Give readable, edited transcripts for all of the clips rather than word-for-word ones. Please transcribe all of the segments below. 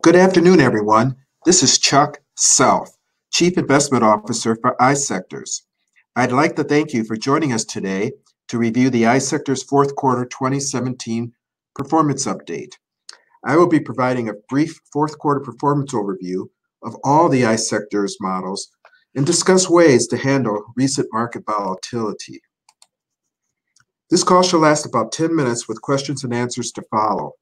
Good afternoon, everyone. This is Chuck South, Chief Investment Officer for iSectors. I'd like to thank you for joining us today to review the iSectors fourth quarter 2017 performance update. I will be providing a brief fourth quarter performance overview of all the iSectors models and discuss ways to handle recent market volatility. This call shall last about 10 minutes with questions and answers to follow.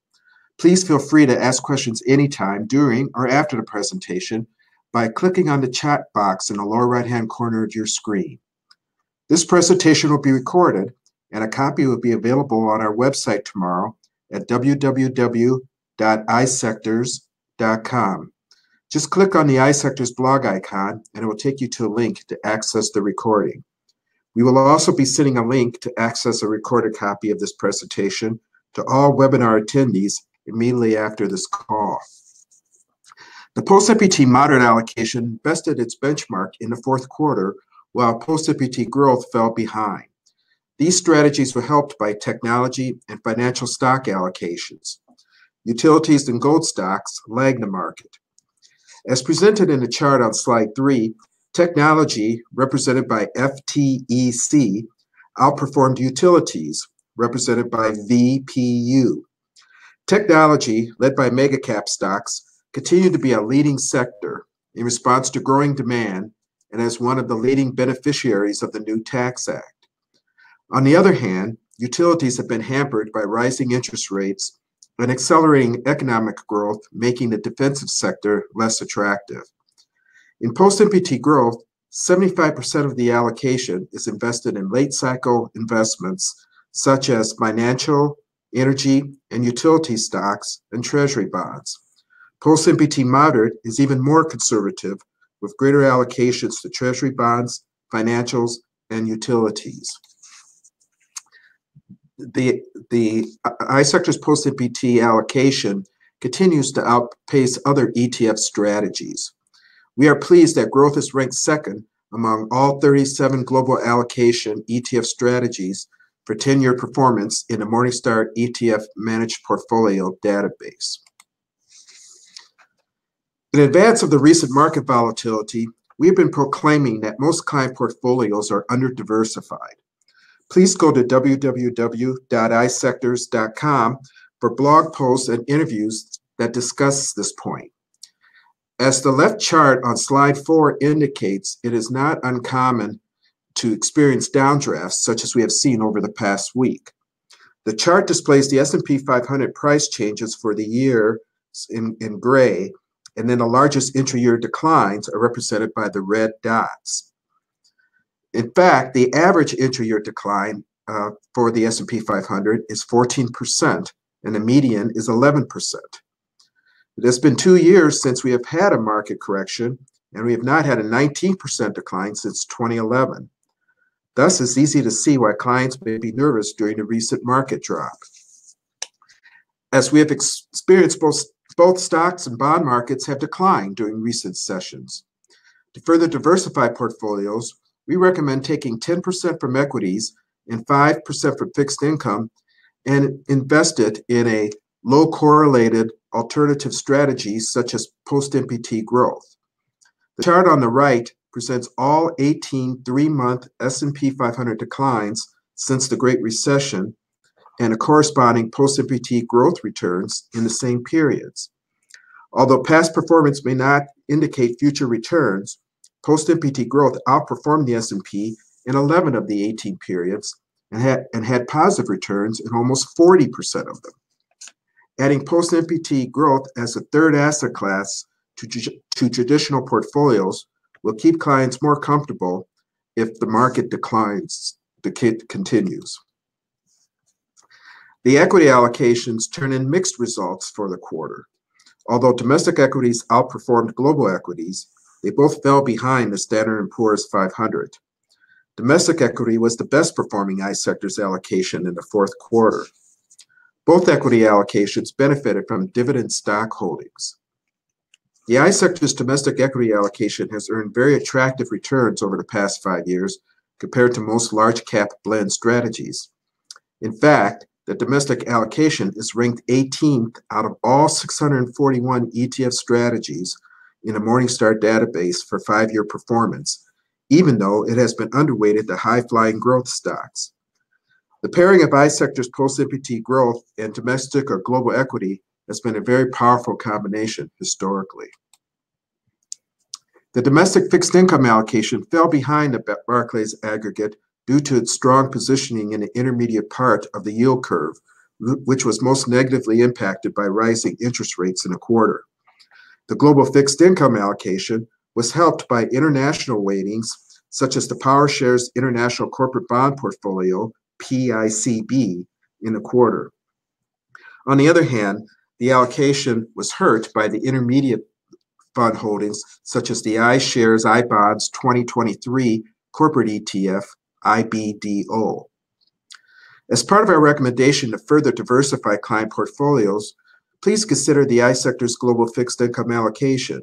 Please feel free to ask questions anytime during or after the presentation by clicking on the chat box in the lower right-hand corner of your screen. This presentation will be recorded, and a copy will be available on our website tomorrow at www.isectors.com. Just click on the iSectors blog icon, and it will take you to a link to access the recording. We will also be sending a link to access a recorded copy of this presentation to all webinar attendees immediately after this call. The Post-MPT moderate allocation bested its benchmark in the fourth quarter, while Post-MPT growth fell behind. These strategies were helped by technology and financial stock allocations. Utilities and gold stocks lagged the market. As presented in the chart on slide 3, technology, represented by FTEC, outperformed utilities, represented by VPU. Technology, led by mega-cap stocks, continued to be a leading sector in response to growing demand and as one of the leading beneficiaries of the new Tax Act. On the other hand, utilities have been hampered by rising interest rates and accelerating economic growth, making the defensive sector less attractive. In post-MPT growth, 75% of the allocation is invested in late-cycle investments such as financial, energy, and utility stocks, and treasury bonds. Post-MPT moderate is even more conservative, with greater allocations to treasury bonds, financials, and utilities. The iSectors Post-MPT allocation continues to outpace other ETF strategies. We are pleased that growth is ranked second among all 37 global allocation ETF strategies for 10-year performance in the Morningstar ETF Managed Portfolio database. In advance of the recent market volatility, we have been proclaiming that most client portfolios are under-diversified. Please go to www.isectors.com for blog posts and interviews that discuss this point. As the left chart on slide 4 indicates, it is not uncommon to experience downdrafts such as we have seen over the past week. The chart displays the S&P 500 price changes for the year in gray, and then the largest intra-year declines are represented by the red dots. In fact, the average intra-year decline for the S&P 500 is 14%, and the median is 11%. It has been 2 years since we have had a market correction, and we have not had a 19% decline since 2011. Thus, it's easy to see why clients may be nervous during the recent market drop. As we have experienced, both stocks and bond markets have declined during recent sessions. To further diversify portfolios, we recommend taking 10% from equities and 5% from fixed income and invest it in a low correlated alternative strategies such as post-MPT growth. The chart on the right presents all 18 three-month S&P 500 declines since the Great Recession and a corresponding post-MPT growth returns in the same periods. Although past performance may not indicate future returns, post-MPT growth outperformed the S&P in 11 of the 18 periods and had positive returns in almost 40% of them. Adding post-MPT growth as a third asset class to traditional portfolios will keep clients more comfortable if the market continues. The equity allocations turn in mixed results for the quarter. Although domestic equities outperformed global equities, they both fell behind the Standard & Poor's 500. Domestic equity was the best performing iSectors allocation in the fourth quarter. Both equity allocations benefited from dividend stock holdings. The iSectors domestic equity allocation has earned very attractive returns over the past 5 years compared to most large cap blend strategies. In fact, The domestic allocation is ranked 18th out of all 641 ETF strategies in a Morningstar database for 5-year performance, even though it has been underweighted to high-flying growth stocks. The pairing of iSectors post-MPT growth and domestic or global equity has been a very powerful combination historically. The domestic fixed income allocation fell behind the Barclays aggregate due to its strong positioning in the intermediate part of the yield curve, which was most negatively impacted by rising interest rates in the quarter. The global fixed income allocation was helped by international weightings, such as the PowerShares International Corporate Bond Portfolio, PICB, in the quarter. On the other hand, the allocation was hurt by the intermediate fund holdings, such as the iShares iBonds 2023 Corporate ETF, IBDO. As part of our recommendation to further diversify client portfolios, please consider the iSectors Global Fixed Income Allocation.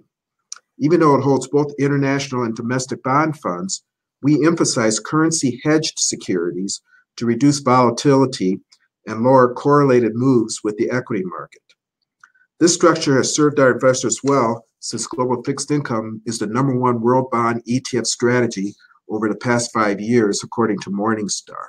Even though it holds both international and domestic bond funds, we emphasize currency-hedged securities to reduce volatility and lower correlated moves with the equity market. This structure has served our investors well since global fixed income is the #1 world bond ETF strategy over the past 5 years, according to Morningstar.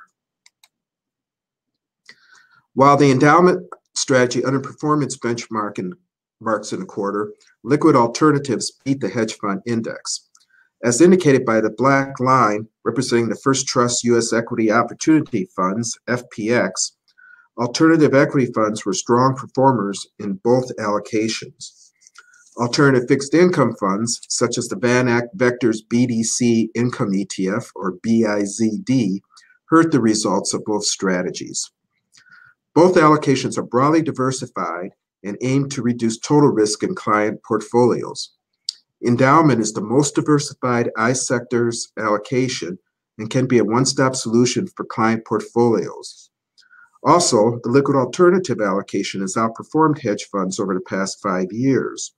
While the endowment strategy underperformed benchmarks in the quarter, liquid alternatives beat the hedge fund index. As indicated by the black line representing the First Trust U.S. Equity Opportunity Funds, FPX, alternative equity funds were strong performers in both allocations. Alternative fixed income funds, such as the VanEck Vectors BDC Income ETF, or BIZD, hurt the results of both strategies. Both allocations are broadly diversified and aim to reduce total risk in client portfolios. Endowment is the most diversified iSectors allocation and can be a one-stop solution for client portfolios. Also, the liquid alternative allocation has outperformed hedge funds over the past 5 years.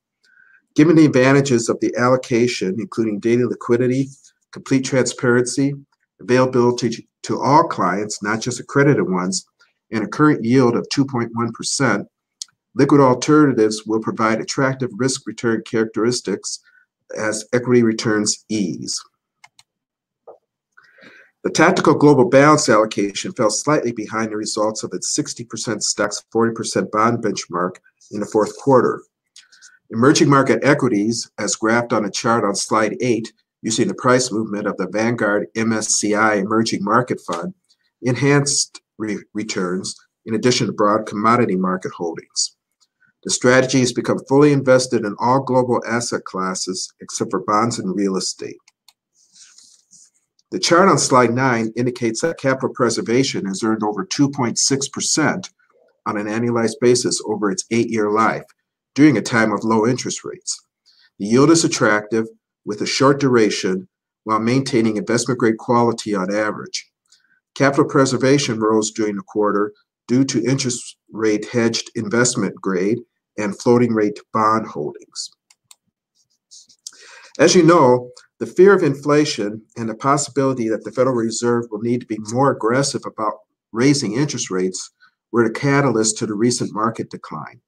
Given the advantages of the allocation, including daily liquidity, complete transparency, availability to all clients, not just accredited ones, and a current yield of 2.1%, liquid alternatives will provide attractive risk-return characteristics as equity returns ease. The tactical global balance allocation fell slightly behind the results of its 60% stocks, 40% bond benchmark in the fourth quarter. Emerging market equities, as graphed on a chart on slide 8, using the price movement of the Vanguard MSCI Emerging Market Fund, enhanced returns in addition to broad commodity market holdings. The strategy has become fully invested in all global asset classes except for bonds and real estate. The chart on slide 9 indicates that capital preservation has earned over 2.6% on an annualized basis over its 8-year life during a time of low interest rates. The yield is attractive with a short duration while maintaining investment-grade quality on average. Capital preservation rose during the quarter due to interest rate hedged investment grade and floating rate bond holdings. As you know, the fear of inflation and the possibility that the Federal Reserve will need to be more aggressive about raising interest rates were the catalyst to the recent market decline.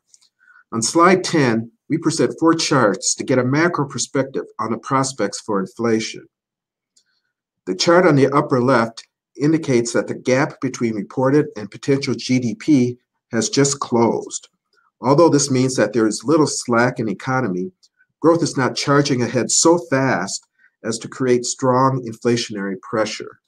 On slide 10, we present 4 charts to get a macro perspective on the prospects for inflation. The chart on the upper left indicates that the gap between reported and potential GDP has just closed. Although this means that there is little slack in the economy, growth is not charging ahead so fast as to create strong inflationary pressure.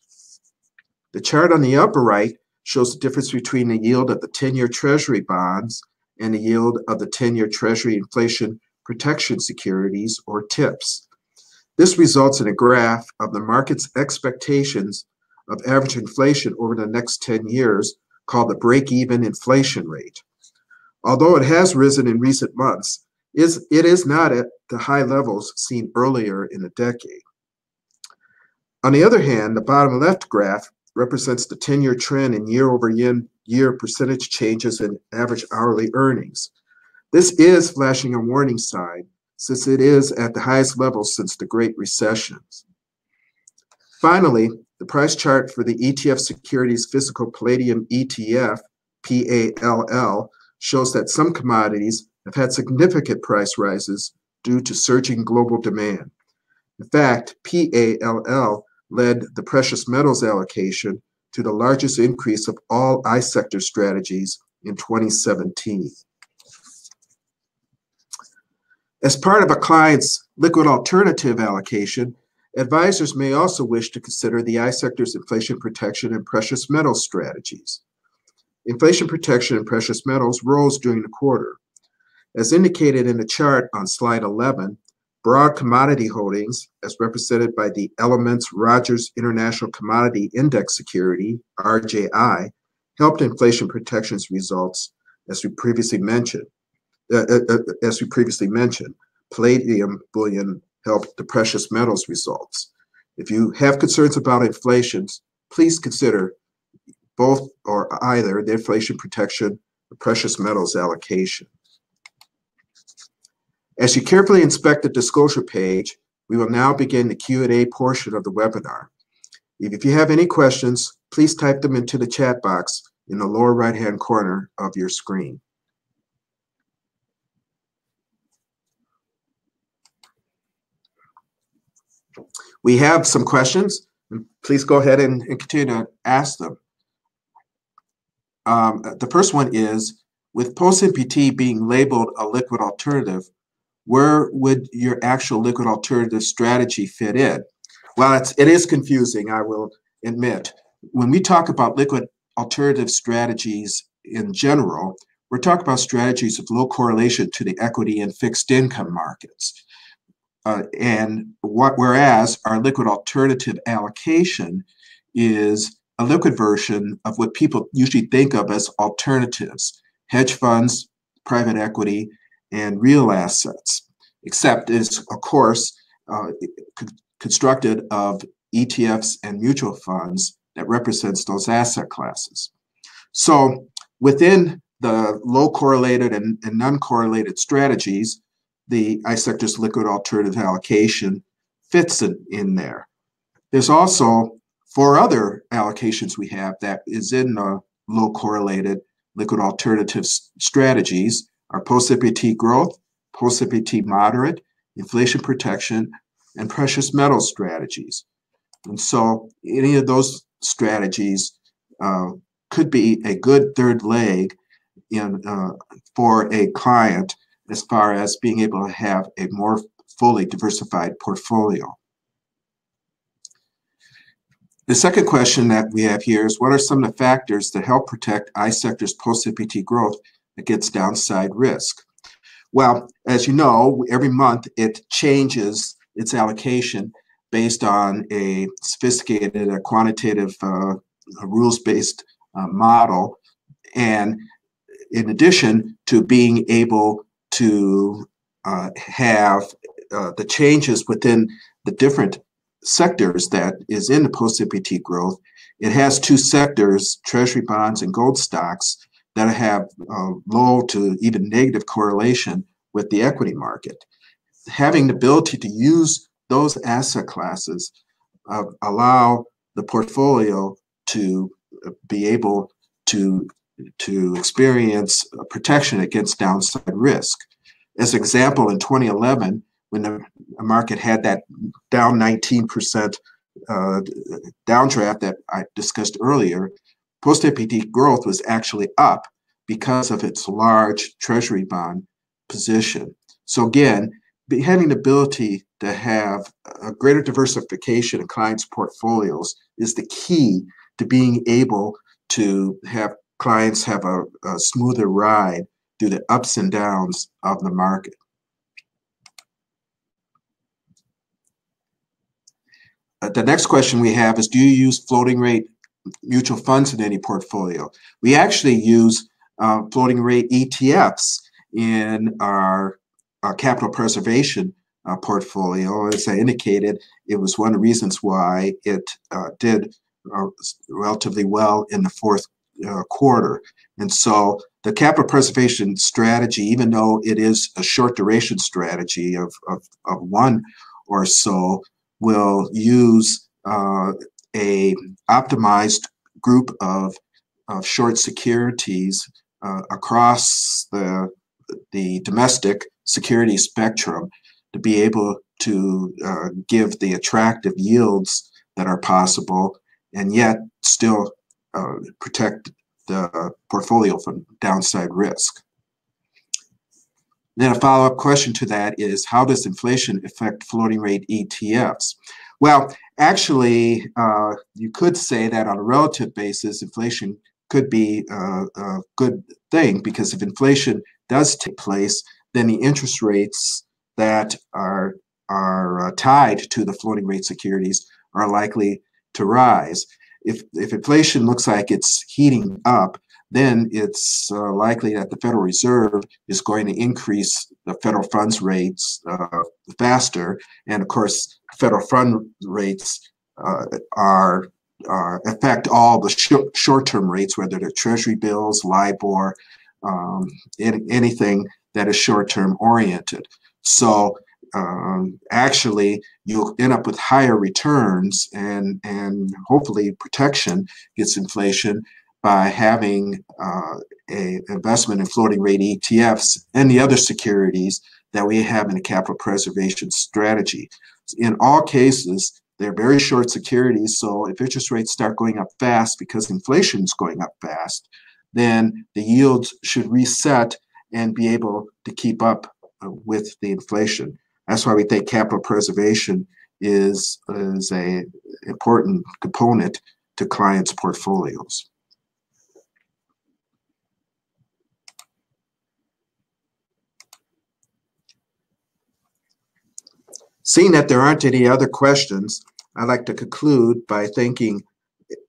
The chart on the upper right shows the difference between the yield of the 10-year Treasury bonds and the yield of the 10-year Treasury Inflation Protection Securities, or TIPS. This results in a graph of the market's expectations of average inflation over the next 10 years, called the break-even inflation rate. Although it has risen in recent months, it is not at the high levels seen earlier in the decade. On the other hand, the bottom left graph represents the 10-year trend in year-over-year percentage changes in average hourly earnings. This is flashing a warning sign, since it is at the highest level since the Great Recessions. Finally, the price chart for the ETF Securities Physical Palladium ETF, PALL, shows that some commodities have had significant price rises due to surging global demand. In fact, PALL led the precious metals allocation to the largest increase of all iSector strategies in 2017. As part of a client's liquid alternative allocation, advisors may also wish to consider the iSectors inflation protection and precious metals strategies. Inflation protection and precious metals rose during the quarter. As indicated in the chart on slide 11, broad commodity holdings, as represented by the Elements Rogers International Commodity Index Security, RJI, helped inflation protection's results, as we previously mentioned. Palladium bullion helped the precious metals results. If you have concerns about inflation, please consider both or either the inflation protection or precious metals allocation. As you carefully inspect the disclosure page, we will now begin the Q&A portion of the webinar. If you have any questions, please type them into the chat box in the lower right-hand corner of your screen. We have some questions. Please go ahead and continue to ask them. The first one is, with Post-MPT being labeled a liquid alternative, where would your actual liquid alternative strategy fit in? Well, it is confusing, I will admit. When we talk about liquid alternative strategies in general, we're talking about strategies of low correlation to the equity and fixed income markets. Whereas our liquid alternative allocation is a liquid version of what people usually think of as alternatives: hedge funds, private equity, and real assets, except it's, of course, constructed of ETFs and mutual funds that represents those asset classes. So within the low correlated and non-correlated strategies, the iSectors liquid alternative allocation fits in there. There's also 4 other allocations we have that is in the low correlated liquid alternative strategies: our Post-MPT growth, Post-MPT moderate, inflation protection, and precious metal strategies. And so any of those strategies could be a good third leg for a client as far as being able to have a more fully diversified portfolio. The second question that we have here is, what are some of the factors that help protect iSectors Post-MPT growth against downside risk? Well, as you know, every month it changes its allocation based on a sophisticated quantitative rules-based model. And in addition to being able to have the changes within the different sectors that is in the Post-MPT growth, it has 2 sectors, treasury bonds and gold stocks, that have low to even negative correlation with the equity market. Having the ability to use those asset classes allow the portfolio to be able to experience protection against downside risk. As an example, in 2011, when the market had that down 19% downdraft that I discussed earlier, Post-MPT growth was actually up because of its large treasury bond position. So again, having the ability to have a greater diversification in clients' portfolios is the key to being able to have clients have a smoother ride through the ups and downs of the market. The next question we have is, do you use floating rate mutual funds in any portfolio? We actually use floating rate ETFs in our capital preservation portfolio. As I indicated, it was one of the reasons why it did relatively well in the fourth quarter. And so the capital preservation strategy, even though it is a short duration strategy of 1 or so, will use a optimized group of of short securities across the domestic security spectrum to be able to give the attractive yields that are possible and yet still protect the portfolio from downside risk. Then a follow-up question to that is, how does inflation affect floating rate ETFs? Well, actually, you could say that on a relative basis, inflation could be a good thing, because if inflation does take place, then the interest rates that are tied to the floating rate securities are likely to rise. If inflation looks like it's heating up, then it's likely that the Federal Reserve is going to increase the federal funds rates faster. And of course, federal fund rates affect all the short-term rates, whether they're Treasury bills, LIBOR, anything that is short-term oriented. So actually, you'll end up with higher returns and hopefully protection against inflation by having an investment in floating rate ETFs and the other securities that we have in a capital preservation strategy. In all cases, they're very short securities, so if interest rates start going up fast because inflation is going up fast, then the yields should reset and be able to keep up with the inflation. That's why we think capital preservation is an important component to clients' portfolios. Seeing that there aren't any other questions, I'd like to conclude by thanking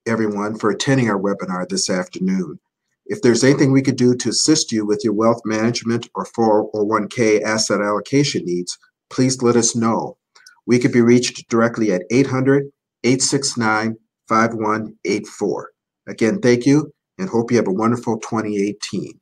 everyone for attending our webinar this afternoon. If there's anything we could do to assist you with your wealth management or 401k asset allocation needs, please let us know. We could be reached directly at 800-869-5184. Again, thank you, and hope you have a wonderful 2018.